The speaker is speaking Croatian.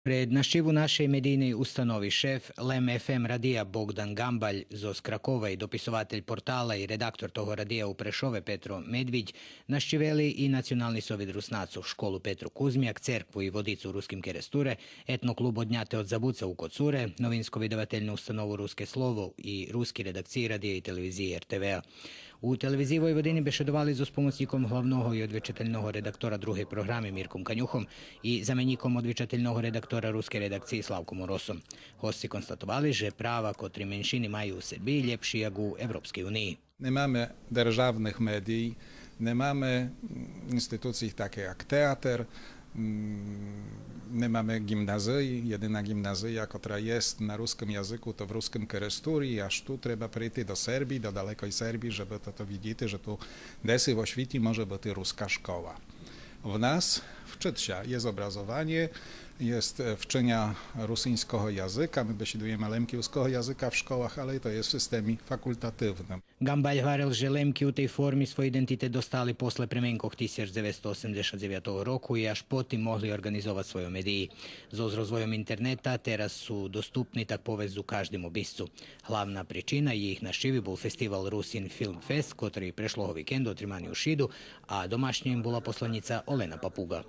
Pred naščivu naše medijne ustanovi šef Lem FM radija Bogdan Gambalj, Zos Krakova i dopisovatelj portala i redaktor toho radija u Prešove Petro Medvić, naščiveli i Nacionalni sovjet Rusnacu, školu Petru Kuzmijak, cerkvu i vodicu Ruskim Keresture, etnoklub Odnjate od Zabuca u Kocure, novinsko-vidavateljnu ustanovu Ruske slovo i ruski redakciji radija i televizije RTV-a. U televiziji Vojvodini bešedovali s pomoćnikom hlavnog i odvečateljnog redaktora druge programe Mirkom Kanjuhom i zamenjikom odvečateljnog redaktora ruske redakcije Slavkom Morosom. Hosti konstatovali, že prava, kotri menšini maju u Srbiji, ljepši jak u Evropskej uniji. Nie mamy державnych medii, nie mamy instytucji takie jak teatr, nie mamy gimnazji. Jedyna gimnazja, która jest na ruskim języku, to w Ruskim Keresturi, aż tu trzeba przyjść do Serbii, do dalekoj Serbii, żeby to widzieć, że tu desy w oświti może być ruska szkoła. W nas, w Czytsia, jest obrazowanie, jest wczenia rosyjskiego języka, my besiedujemy lemkiewskiego języka w szkołach, ale to jest w systemie fakultatywnym. Gambalj говорил, že Lemki u tej formi svoj identitet dostali posle premenkog 1989. roku i až potim mogli organizovati svoje mediji. Z rozvojom interneta teraz su dostupni tak povezu každemu biscu. Hlavna pričina je ih našivi bol festival Rusin Film Fest, kotri prešloho vikendu otrimani u Šidu, a domašnjim bola poslanica Olena Papuga.